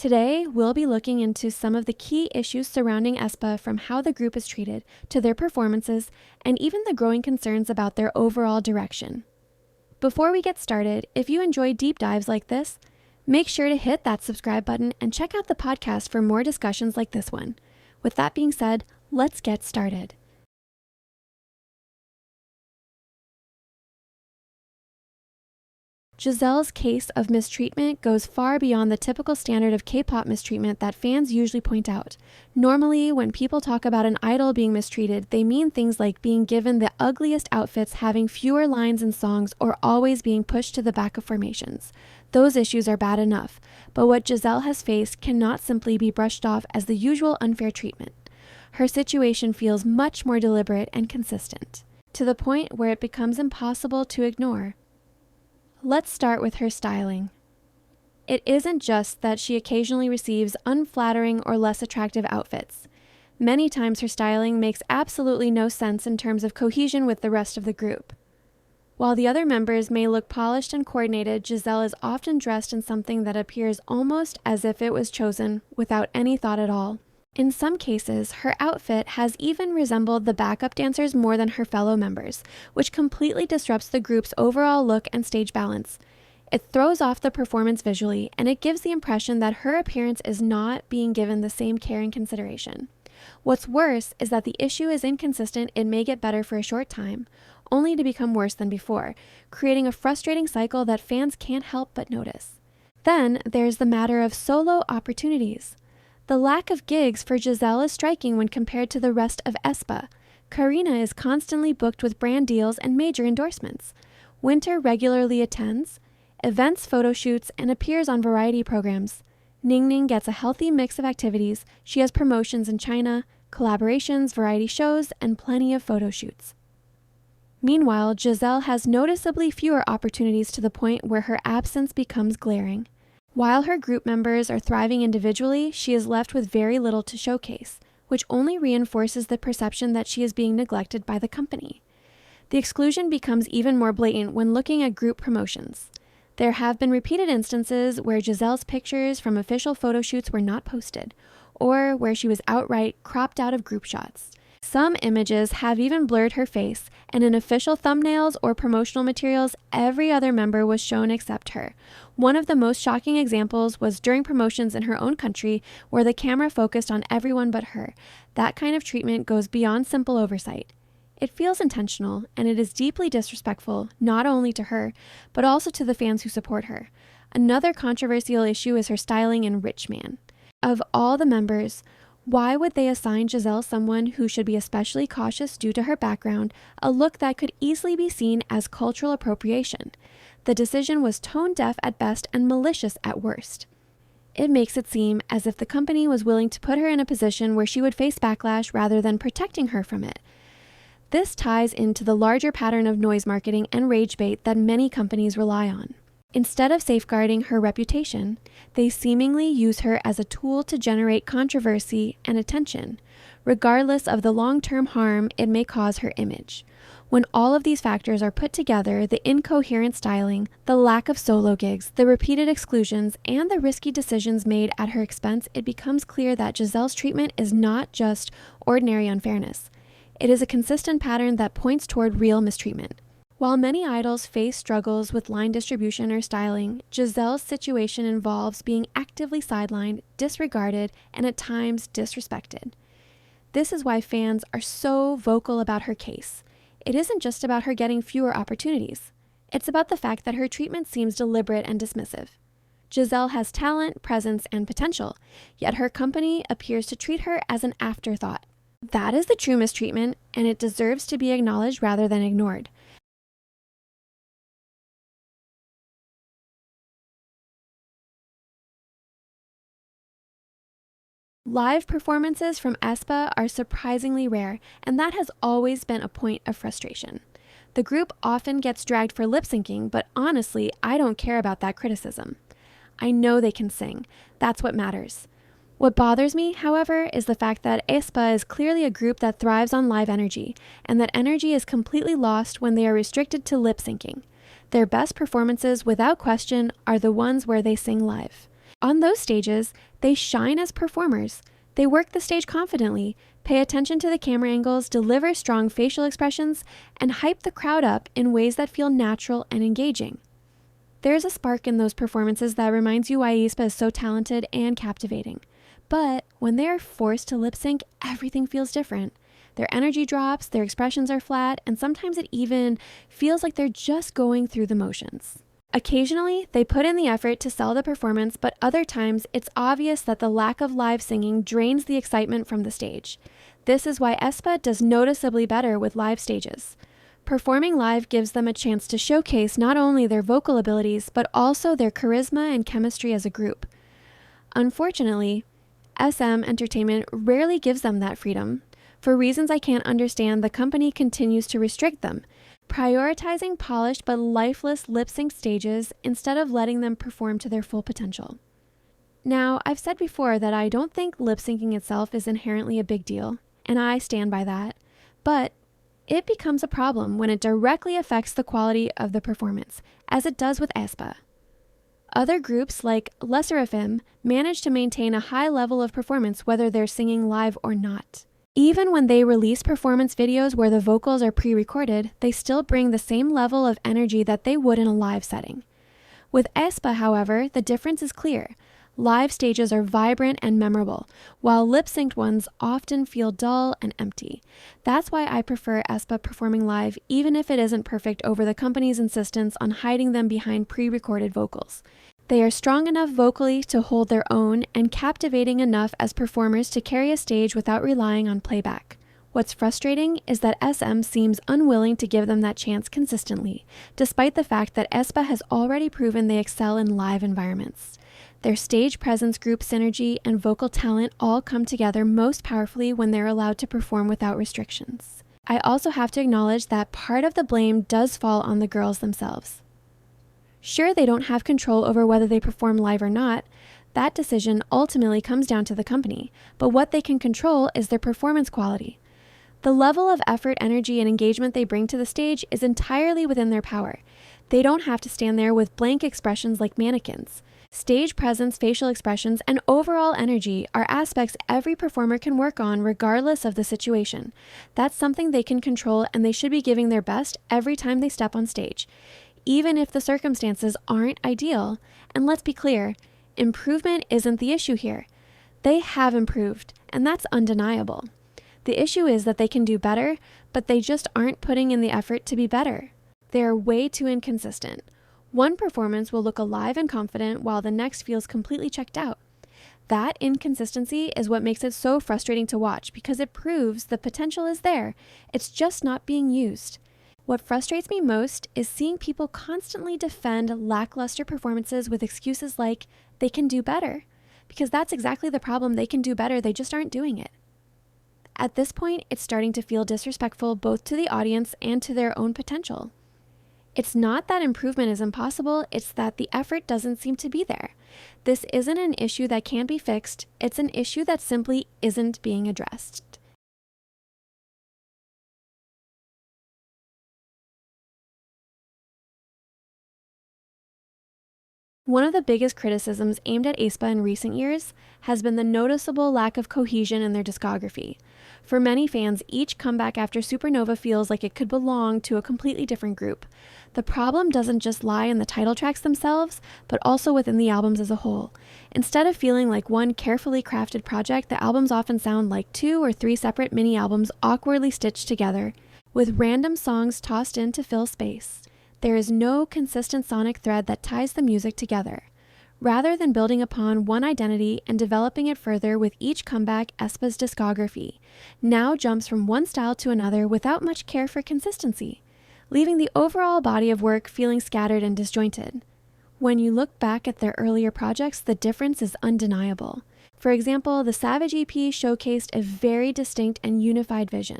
Today, we'll be looking into some of the key issues surrounding Aespa, from how the group is treated, to their performances, and even the growing concerns about their overall direction. Before we get started, if you enjoy deep dives like this, make sure to hit that subscribe button and check out the podcast for more discussions like this one. With that being said, let's get started. Giselle's case of mistreatment goes far beyond the typical standard of K-pop mistreatment that fans usually point out. Normally, when people talk about an idol being mistreated, they mean things like being given the ugliest outfits, having fewer lines in songs, or always being pushed to the back of formations. Those issues are bad enough, but what Giselle has faced cannot simply be brushed off as the usual unfair treatment. Her situation feels much more deliberate and consistent, to the point where it becomes impossible to ignore. Let's start with her styling. It isn't just that she occasionally receives unflattering or less attractive outfits. Many times her styling makes absolutely no sense in terms of cohesion with the rest of the group. While the other members may look polished and coordinated, Giselle is often dressed in something that appears almost as if it was chosen without any thought at all. In some cases, her outfit has even resembled the backup dancers more than her fellow members, which completely disrupts the group's overall look and stage balance. It throws off the performance visually, and it gives the impression that her appearance is not being given the same care and consideration. What's worse is that the issue is inconsistent. It may get better for a short time, only to become worse than before, creating a frustrating cycle that fans can't help but notice. Then there's the matter of solo opportunities. The lack of gigs for Giselle is striking when compared to the rest of Aespa. Karina is constantly booked with brand deals and major endorsements. Winter regularly attends events, photo shoots, and appears on variety programs. Ningning gets a healthy mix of activities. She has promotions in China, collaborations, variety shows, and plenty of photo shoots. Meanwhile, Giselle has noticeably fewer opportunities, to the point where her absence becomes glaring. While her group members are thriving individually, she is left with very little to showcase, which only reinforces the perception that she is being neglected by the company. The exclusion becomes even more blatant when looking at group promotions. There have been repeated instances where Giselle's pictures from official photo shoots were not posted, or where she was outright cropped out of group shots. Some images have even blurred her face, and in official thumbnails or promotional materials, every other member was shown except her. One of the most shocking examples was during promotions in her own country, where the camera focused on everyone but her. That kind of treatment goes beyond simple oversight. It feels intentional, and it is deeply disrespectful, not only to her, but also to the fans who support her. Another controversial issue is her styling in Rich Man. Of all the members, why would they assign Giselle, someone who should be especially cautious due to her background, a look that could easily be seen as cultural appropriation? The decision was tone-deaf at best and malicious at worst. It makes it seem as if the company was willing to put her in a position where she would face backlash rather than protecting her from it. This ties into the larger pattern of noise marketing and rage bait that many companies rely on. Instead of safeguarding her reputation, they seemingly use her as a tool to generate controversy and attention, regardless of the long-term harm it may cause her image. When all of these factors are put together, the incoherent styling, the lack of solo gigs, the repeated exclusions, and the risky decisions made at her expense, it becomes clear that Giselle's treatment is not just ordinary unfairness. It is a consistent pattern that points toward real mistreatment. While many idols face struggles with line distribution or styling, Giselle's situation involves being actively sidelined, disregarded, and at times disrespected. This is why fans are so vocal about her case. It isn't just about her getting fewer opportunities. It's about the fact that her treatment seems deliberate and dismissive. Giselle has talent, presence, and potential, yet her company appears to treat her as an afterthought. That is the true mistreatment, and it deserves to be acknowledged rather than ignored. Live performances from Aespa are surprisingly rare, and that has always been a point of frustration. The group often gets dragged for lip syncing, but honestly, I don't care about that criticism. I know they can sing. That's what matters. What bothers me, however, is the fact that Aespa is clearly a group that thrives on live energy, and that energy is completely lost when they are restricted to lip syncing. Their best performances, without question, are the ones where they sing live. On those stages, they shine as performers. They work the stage confidently, pay attention to the camera angles, deliver strong facial expressions, and hype the crowd up in ways that feel natural and engaging. There's a spark in those performances that reminds you why Aespa is so talented and captivating. But when they are forced to lip sync, everything feels different. Their energy drops, their expressions are flat, and sometimes it even feels like they're just going through the motions. Occasionally, they put in the effort to sell the performance, but other times it's obvious that the lack of live singing drains the excitement from the stage. This is why Aespa does noticeably better with live stages. Performing live gives them a chance to showcase not only their vocal abilities, but also their charisma and chemistry as a group. Unfortunately, SM Entertainment rarely gives them that freedom. For reasons I can't understand, the company continues to restrict them, prioritizing polished but lifeless lip-sync stages instead of letting them perform to their full potential. Now, I've said before that I don't think lip-syncing itself is inherently a big deal, and I stand by that, but it becomes a problem when it directly affects the quality of the performance, as it does with Aespa. Other groups, like Le Sserafim, manage to maintain a high level of performance whether they're singing live or not. Even when they release performance videos where the vocals are pre-recorded, they still bring the same level of energy that they would in a live setting. With Aespa, however, the difference is clear. Live stages are vibrant and memorable, while lip-synced ones often feel dull and empty. That's why I prefer Aespa performing live, even if it isn't perfect over the company's insistence on hiding them behind pre-recorded vocals. They are strong enough vocally to hold their own and captivating enough as performers to carry a stage without relying on playback. What's frustrating is that SM seems unwilling to give them that chance consistently, despite the fact that Aespa has already proven they excel in live environments. Their stage presence, group synergy, and vocal talent all come together most powerfully when they're allowed to perform without restrictions. I also have to acknowledge that part of the blame does fall on the girls themselves. Sure, they don't have control over whether they perform live or not. That decision ultimately comes down to the company, but what they can control is their performance quality. The level of effort, energy, and engagement they bring to the stage is entirely within their power. They don't have to stand there with blank expressions like mannequins. Stage presence, facial expressions, and overall energy are aspects every performer can work on regardless of the situation. That's something they can control, and they should be giving their best every time they step on stage, even if the circumstances aren't ideal. And let's be clear, improvement isn't the issue here. They have improved, and that's undeniable. The issue is that they can do better, but they just aren't putting in the effort to be better. They're way too inconsistent. One performance will look alive and confident while the next feels completely checked out. That inconsistency is what makes it so frustrating to watch because it proves the potential is there. It's just not being used. What frustrates me most is seeing people constantly defend lackluster performances with excuses like they can do better, because that's exactly the problem. They can do better, they just aren't doing it. At this point, it's starting to feel disrespectful both to the audience and to their own potential. It's not that improvement is impossible, it's that the effort doesn't seem to be there. This isn't an issue that can be fixed, it's an issue that simply isn't being addressed. One of the biggest criticisms aimed at Aespa in recent years has been the noticeable lack of cohesion in their discography. For many fans, each comeback after Supernova feels like it could belong to a completely different group. The problem doesn't just lie in the title tracks themselves, but also within the albums as a whole. Instead of feeling like one carefully crafted project, the albums often sound like 2 or 3 separate mini-albums awkwardly stitched together, with random songs tossed in to fill space. There is no consistent sonic thread that ties the music together. Rather than building upon one identity and developing it further with each comeback, Aespa's discography now jumps from one style to another without much care for consistency, leaving the overall body of work feeling scattered and disjointed. When you look back at their earlier projects, the difference is undeniable. For example, the Savage EP showcased a very distinct and unified vision.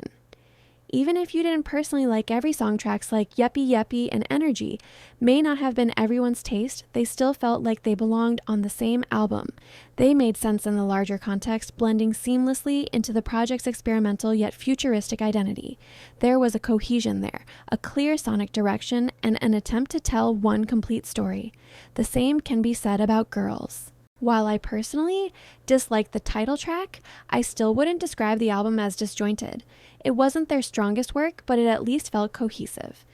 Even if you didn't personally like every song, tracks like Yeppy Yeppy and Energy may not have been everyone's taste, they still felt like they belonged on the same album. They made sense in the larger context, blending seamlessly into the project's experimental yet futuristic identity. There was a cohesion there, a clear sonic direction, and an attempt to tell one complete story. The same can be said about Girls. While I personally disliked the title track, I still wouldn't describe the album as disjointed. It wasn't their strongest work, but it at least felt cohesive.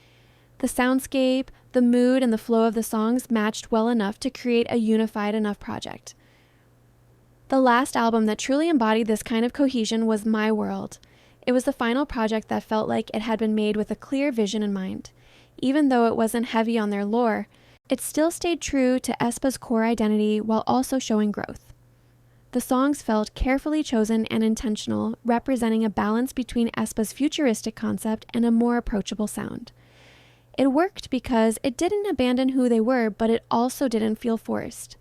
The soundscape, the mood, and the flow of the songs matched well enough to create a unified enough project. The last album that truly embodied this kind of cohesion was My World. It was the final project that felt like it had been made with a clear vision in mind. Even though it wasn't heavy on their lore, it still stayed true to Aespa's core identity while also showing growth. The songs felt carefully chosen and intentional, representing a balance between Aespa's futuristic concept and a more approachable sound. It worked because it didn't abandon who they were, but it also didn't feel forced.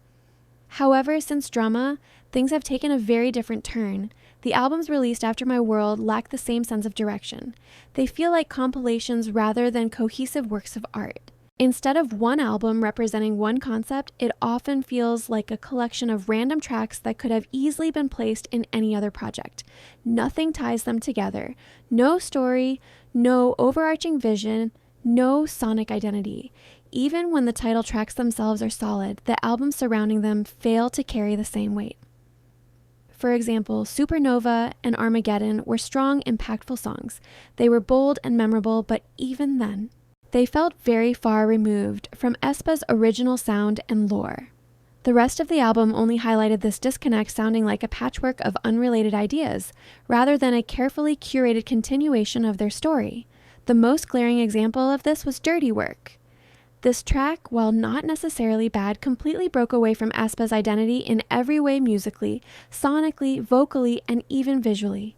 However, since Drama, things have taken a very different turn. The albums released after My World lack the same sense of direction. They feel like compilations rather than cohesive works of art. Instead of one album representing one concept, it often feels like a collection of random tracks that could have easily been placed in any other project. Nothing ties them together. No story, no overarching vision, no sonic identity. Even when the title tracks themselves are solid, the albums surrounding them fail to carry the same weight. For example, Supernova and Armageddon were strong, impactful songs. They were bold and memorable, but even then, they felt very far removed from Aespa's original sound and lore. The rest of the album only highlighted this disconnect, sounding like a patchwork of unrelated ideas, rather than a carefully curated continuation of their story. The most glaring example of this was Dirty Work. This track, while not necessarily bad, completely broke away from Aespa's identity in every way musically, sonically, vocally, and even visually.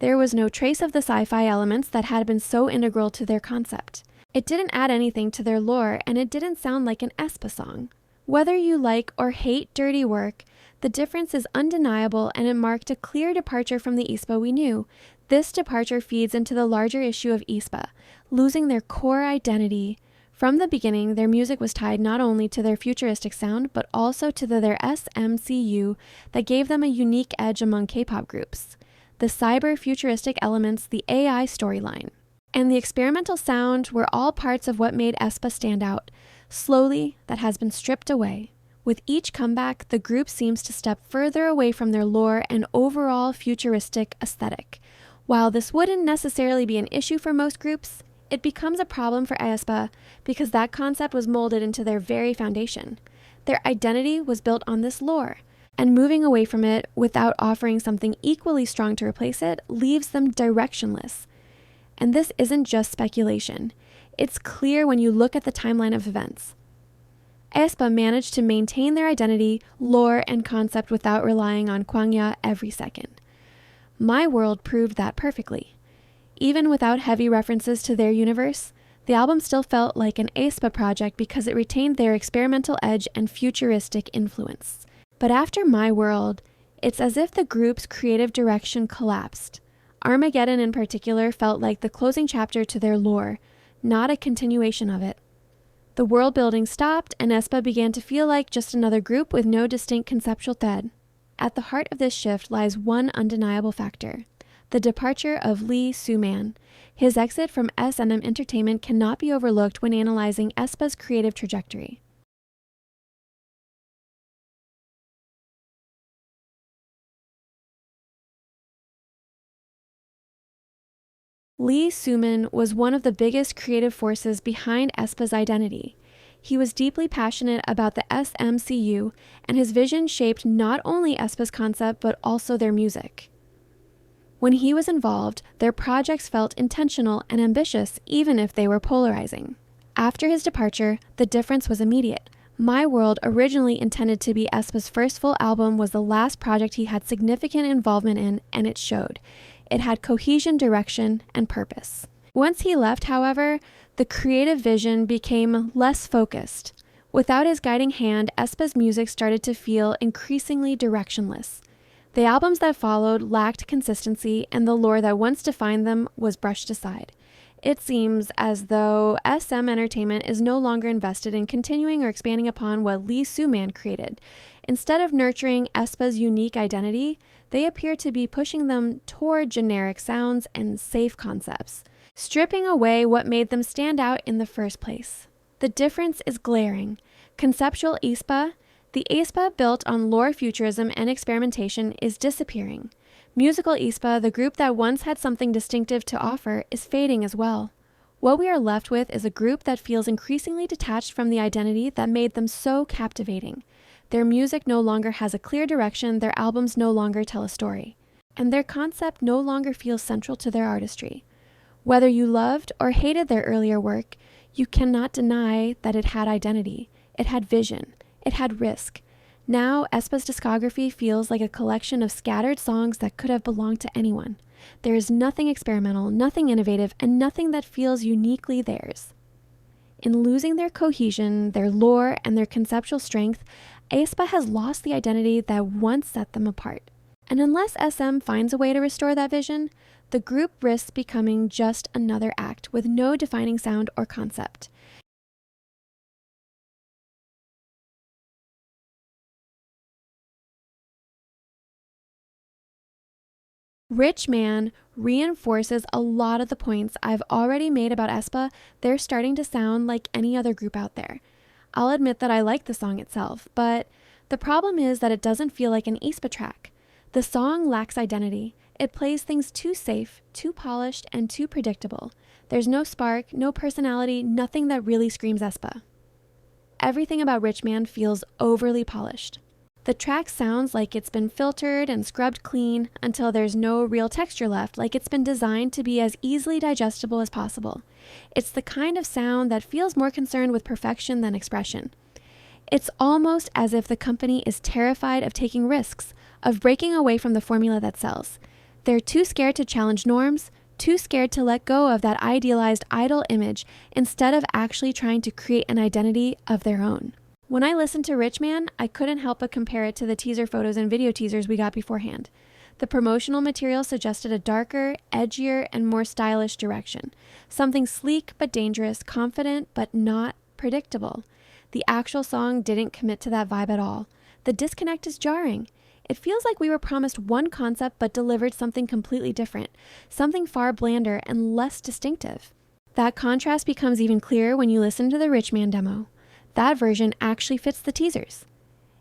There was no trace of the sci-fi elements that had been so integral to their concept. It didn't add anything to their lore, and it didn't sound like an Aespa song. Whether you like or hate Dirty Work, the difference is undeniable, and it marked a clear departure from the Aespa we knew. This departure feeds into the larger issue of Aespa, losing their core identity. From the beginning, their music was tied not only to their futuristic sound, but also to their SMCU that gave them a unique edge among K-pop groups. The cyber-futuristic elements, the AI storyline, and the experimental sound were all parts of what made Aespa stand out. Slowly, that has been stripped away. With each comeback, the group seems to step further away from their lore and overall futuristic aesthetic. While this wouldn't necessarily be an issue for most groups, it becomes a problem for Aespa because that concept was molded into their very foundation. Their identity was built on this lore, and moving away from it without offering something equally strong to replace it leaves them directionless. And this isn't just speculation. It's clear when you look at the timeline of events. Aespa managed to maintain their identity, lore, and concept without relying on Kwangya every second. My World proved that perfectly. Even without heavy references to their universe, the album still felt like an Aespa project because it retained their experimental edge and futuristic influence. But after My World, it's as if the group's creative direction collapsed. Armageddon in particular felt like the closing chapter to their lore, not a continuation of it. The world building stopped, and Aespa began to feel like just another group with no distinct conceptual thread. At the heart of this shift lies one undeniable factor: the departure of Lee Soo-Man. His exit from S&M Entertainment cannot be overlooked when analyzing Aespa's creative trajectory. Lee Soo-Man was one of the biggest creative forces behind Aespa's identity. He was deeply passionate about the SMCU, and his vision shaped not only Aespa's concept but also their music. When he was involved, their projects felt intentional and ambitious, even if they were polarizing. After his departure, the difference was immediate. My World, originally intended to be Aespa's first full album, was the last project he had significant involvement in, and it showed. It had cohesion, direction, and purpose. Once he left, however, the creative vision became less focused. Without his guiding hand, Aespa's music started to feel increasingly directionless. The albums that followed lacked consistency, and the lore that once defined them was brushed aside. It seems as though SM Entertainment is no longer invested in continuing or expanding upon what Lee Soo-Man created. Instead of nurturing Aespa's unique identity, they appear to be pushing them toward generic sounds and safe concepts, stripping away what made them stand out in the first place. The difference is glaring. Conceptual Aespa, The Aespa built on lore futurism and experimentation is disappearing. Musical Aespa, the group that once had something distinctive to offer, is fading as well. What we are left with is a group that feels increasingly detached from the identity that made them so captivating. Their music no longer has a clear direction, their albums no longer tell a story, and their concept no longer feels central to their artistry. Whether you loved or hated their earlier work, you cannot deny that it had identity, it had vision, it had risk. Now, Aespa's discography feels like a collection of scattered songs that could have belonged to anyone. There is nothing experimental, nothing innovative, and nothing that feels uniquely theirs. In losing their cohesion, their lore, and their conceptual strength, Aespa has lost the identity that once set them apart. And unless SM finds a way to restore that vision, the group risks becoming just another act with no defining sound or concept. Rich Man reinforces a lot of the points I've already made about Aespa. They're starting to sound like any other group out there. I'll admit that I like the song itself, but the problem is that it doesn't feel like an Aespa track. The song lacks identity. It plays things too safe, too polished, and too predictable. There's no spark, no personality, nothing that really screams Aespa. Everything about Rich Man feels overly polished. The track sounds like it's been filtered and scrubbed clean until there's no real texture left, like it's been designed to be as easily digestible as possible. It's the kind of sound that feels more concerned with perfection than expression. It's almost as if the company is terrified of taking risks, of breaking away from the formula that sells. They're too scared to challenge norms, too scared to let go of that idealized idol image instead of actually trying to create an identity of their own. When I listened to Rich Man, I couldn't help but compare it to the teaser photos and video teasers we got beforehand. The promotional material suggested a darker, edgier, and more stylish direction. Something sleek but dangerous, confident but not predictable. The actual song didn't commit to that vibe at all. The disconnect is jarring. It feels like we were promised one concept but delivered something completely different, something far blander and less distinctive. That contrast becomes even clearer when you listen to the Rich Man demo. That version actually fits the teasers.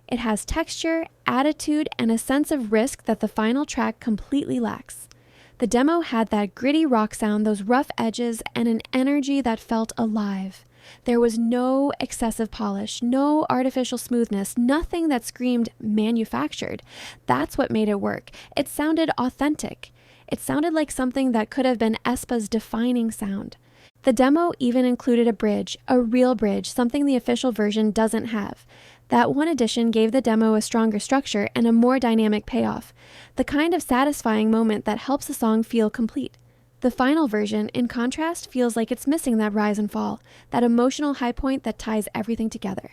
It has texture, attitude, and a sense of risk that the final track completely lacks. The demo had that gritty rock sound, those rough edges, and an energy that felt alive. There was no excessive polish, no artificial smoothness, nothing that screamed manufactured. That's what made it work. It sounded authentic. It sounded like something that could have been Aespa's defining sound. The demo even included a bridge, a real bridge, something the official version doesn't have. That one addition gave the demo a stronger structure and a more dynamic payoff, the kind of satisfying moment that helps a song feel complete. The final version, in contrast, feels like it's missing that rise and fall, that emotional high point that ties everything together.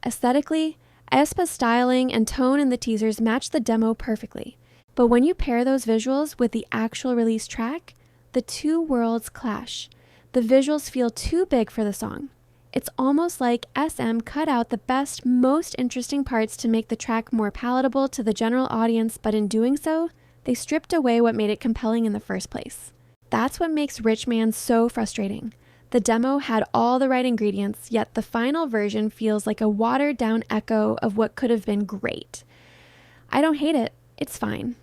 Aesthetically, Aespa's styling and tone in the teasers match the demo perfectly. But when you pair those visuals with the actual release track, the two worlds clash. The visuals feel too big for the song. It's almost like SM cut out the best, most interesting parts to make the track more palatable to the general audience, but in doing so, they stripped away what made it compelling in the first place. That's what makes Rich Man so frustrating. The demo had all the right ingredients, yet the final version feels like a watered-down echo of what could have been great. I don't hate it. It's fine.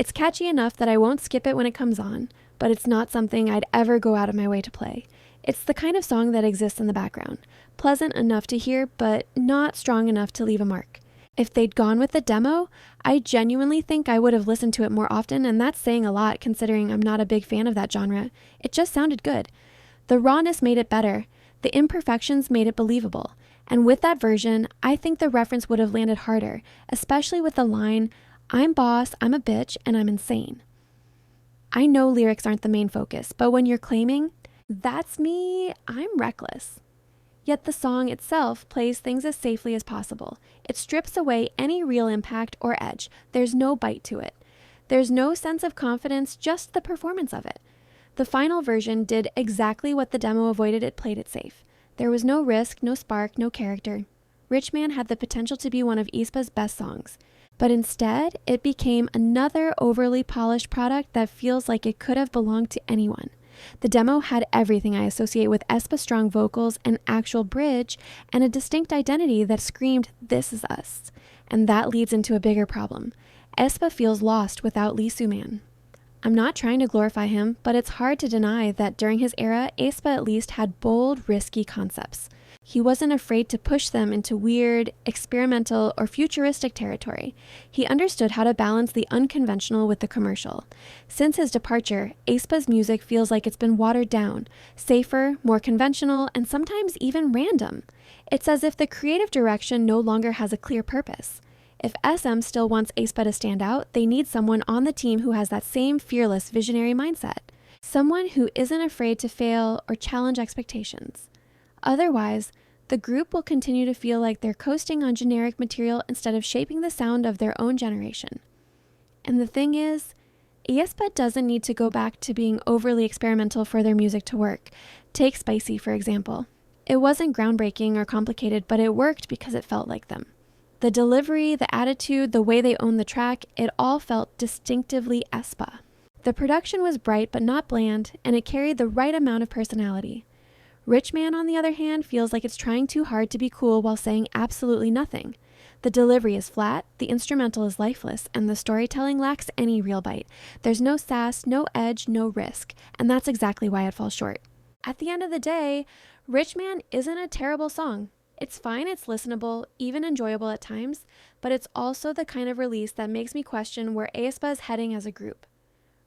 It's catchy enough that I won't skip it when it comes on, but it's not something I'd ever go out of my way to play. It's the kind of song that exists in the background, pleasant enough to hear, but not strong enough to leave a mark. If they'd gone with the demo, I genuinely think I would have listened to it more often, and that's saying a lot considering I'm not a big fan of that genre. It just sounded good. The rawness made it better. The imperfections made it believable. And with that version, I think the reference would have landed harder, especially with the line, "I'm boss, I'm a bitch, and I'm insane." I know lyrics aren't the main focus, but when you're claiming, "That's me, I'm reckless." Yet the song itself plays things as safely as possible. It strips away any real impact or edge. There's no bite to it. There's no sense of confidence, just the performance of it. The final version did exactly what the demo avoided. It played it safe. There was no risk, no spark, no character. Rich Man had the potential to be one of Aespa's best songs. But instead, it became another overly polished product that feels like it could have belonged to anyone. The demo had everything I associate with Aespa's strong vocals, an actual bridge, and a distinct identity that screamed, "This is us." And that leads into a bigger problem. Aespa feels lost without Lee Soo-Man. I'm not trying to glorify him, but it's hard to deny that during his era, Aespa at least had bold, risky concepts. He wasn't afraid to push them into weird, experimental, or futuristic territory. He understood how to balance the unconventional with the commercial. Since his departure, Aespa's music feels like it's been watered down, safer, more conventional, and sometimes even random. It's as if the creative direction no longer has a clear purpose. If SM still wants Aespa to stand out, they need someone on the team who has that same fearless, visionary mindset. Someone who isn't afraid to fail or challenge expectations. Otherwise, the group will continue to feel like they're coasting on generic material instead of shaping the sound of their own generation. And the thing is, Aespa doesn't need to go back to being overly experimental for their music to work. Take Spicy, for example. It wasn't groundbreaking or complicated, but it worked because it felt like them. The delivery, the attitude, the way they owned the track, it all felt distinctively Aespa. The production was bright but not bland, and it carried the right amount of personality. Rich Man, on the other hand, feels like it's trying too hard to be cool while saying absolutely nothing. The delivery is flat, the instrumental is lifeless, and the storytelling lacks any real bite. There's no sass, no edge, no risk, and that's exactly why it falls short. At the end of the day, Rich Man isn't a terrible song. It's fine, it's listenable, even enjoyable at times, but it's also the kind of release that makes me question where Aespa is heading as a group.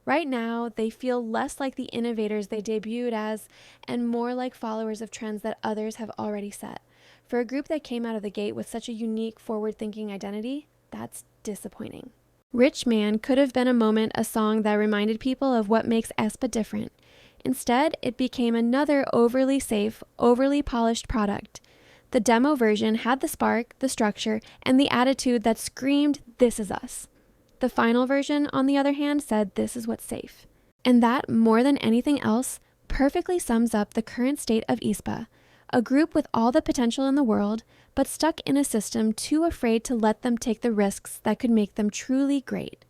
Right now, they feel less like the innovators they debuted as and more like followers of trends that others have already set. For a group that came out of the gate with such a unique, forward-thinking identity, that's disappointing. Rich Man could have been a song that reminded people of what makes Aespa different. Instead, it became another overly safe, overly polished product. The demo version had the spark, the structure, and the attitude that screamed, "This is us." The final version, on the other hand, said this is what's safe. And that, more than anything else, perfectly sums up the current state of Aespa, a group with all the potential in the world, but stuck in a system too afraid to let them take the risks that could make them truly great.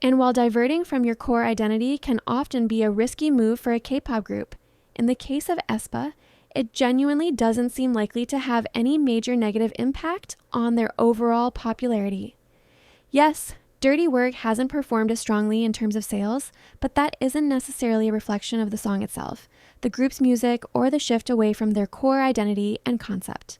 And while diverting from your core identity can often be a risky move for a K-pop group, in the case of Aespa, it genuinely doesn't seem likely to have any major negative impact on their overall popularity. Yes, Dirty Work hasn't performed as strongly in terms of sales, but that isn't necessarily a reflection of the song itself, the group's music, or the shift away from their core identity and concept.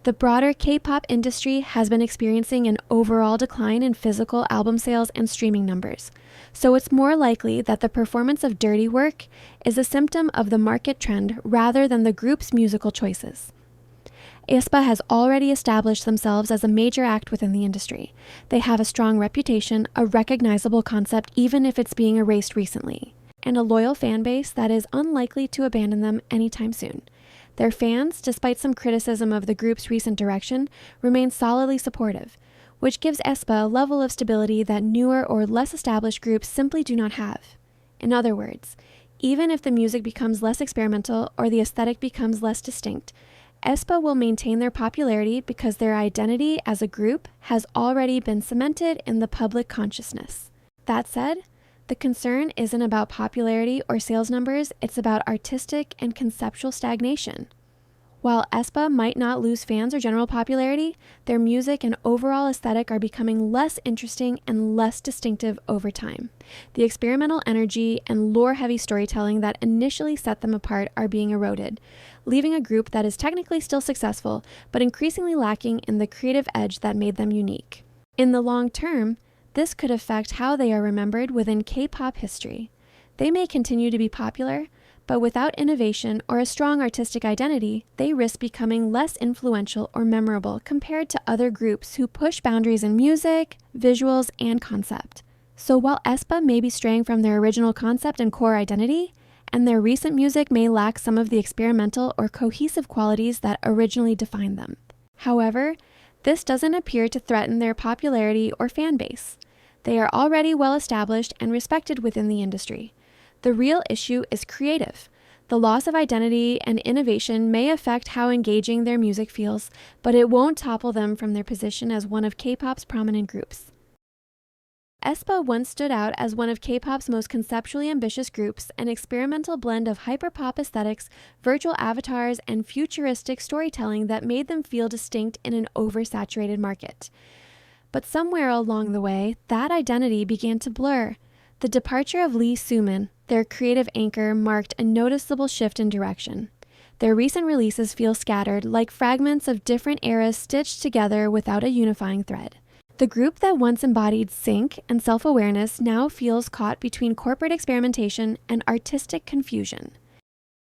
The broader K-pop industry has been experiencing an overall decline in physical album sales and streaming numbers, so it's more likely that the performance of Dirty Work is a symptom of the market trend rather than the group's musical choices. Aespa has already established themselves as a major act within the industry. They have a strong reputation, a recognizable concept even if it's being erased recently, and a loyal fan base that is unlikely to abandon them anytime soon. Their fans, despite some criticism of the group's recent direction, remain solidly supportive, which gives Aespa a level of stability that newer or less established groups simply do not have. In other words, even if the music becomes less experimental or the aesthetic becomes less distinct, Aespa will maintain their popularity because their identity as a group has already been cemented in the public consciousness. That said, the concern isn't about popularity or sales numbers, it's about artistic and conceptual stagnation. While Aespa might not lose fans or general popularity, their music and overall aesthetic are becoming less interesting and less distinctive over time. The experimental energy and lore-heavy storytelling that initially set them apart are being eroded, leaving a group that is technically still successful, but increasingly lacking in the creative edge that made them unique. In the long term, this could affect how they are remembered within K-pop history. They may continue to be popular, but without innovation or a strong artistic identity, they risk becoming less influential or memorable compared to other groups who push boundaries in music, visuals, and concept. So while Aespa may be straying from their original concept and core identity, and their recent music may lack some of the experimental or cohesive qualities that originally defined them. However, this doesn't appear to threaten their popularity or fan base. They are already well established and respected within the industry. The real issue is creative. The loss of identity and innovation may affect how engaging their music feels, but it won't topple them from their position as one of K-pop's prominent groups. Aespa once stood out as one of K-pop's most conceptually ambitious groups, an experimental blend of hyperpop aesthetics, virtual avatars, and futuristic storytelling that made them feel distinct in an oversaturated market. But somewhere along the way, that identity began to blur. The departure of Lee Soo-Man, their creative anchor, marked a noticeable shift in direction. Their recent releases feel scattered, like fragments of different eras stitched together without a unifying thread. The group that once embodied synk and self-awareness now feels caught between corporate experimentation and artistic confusion.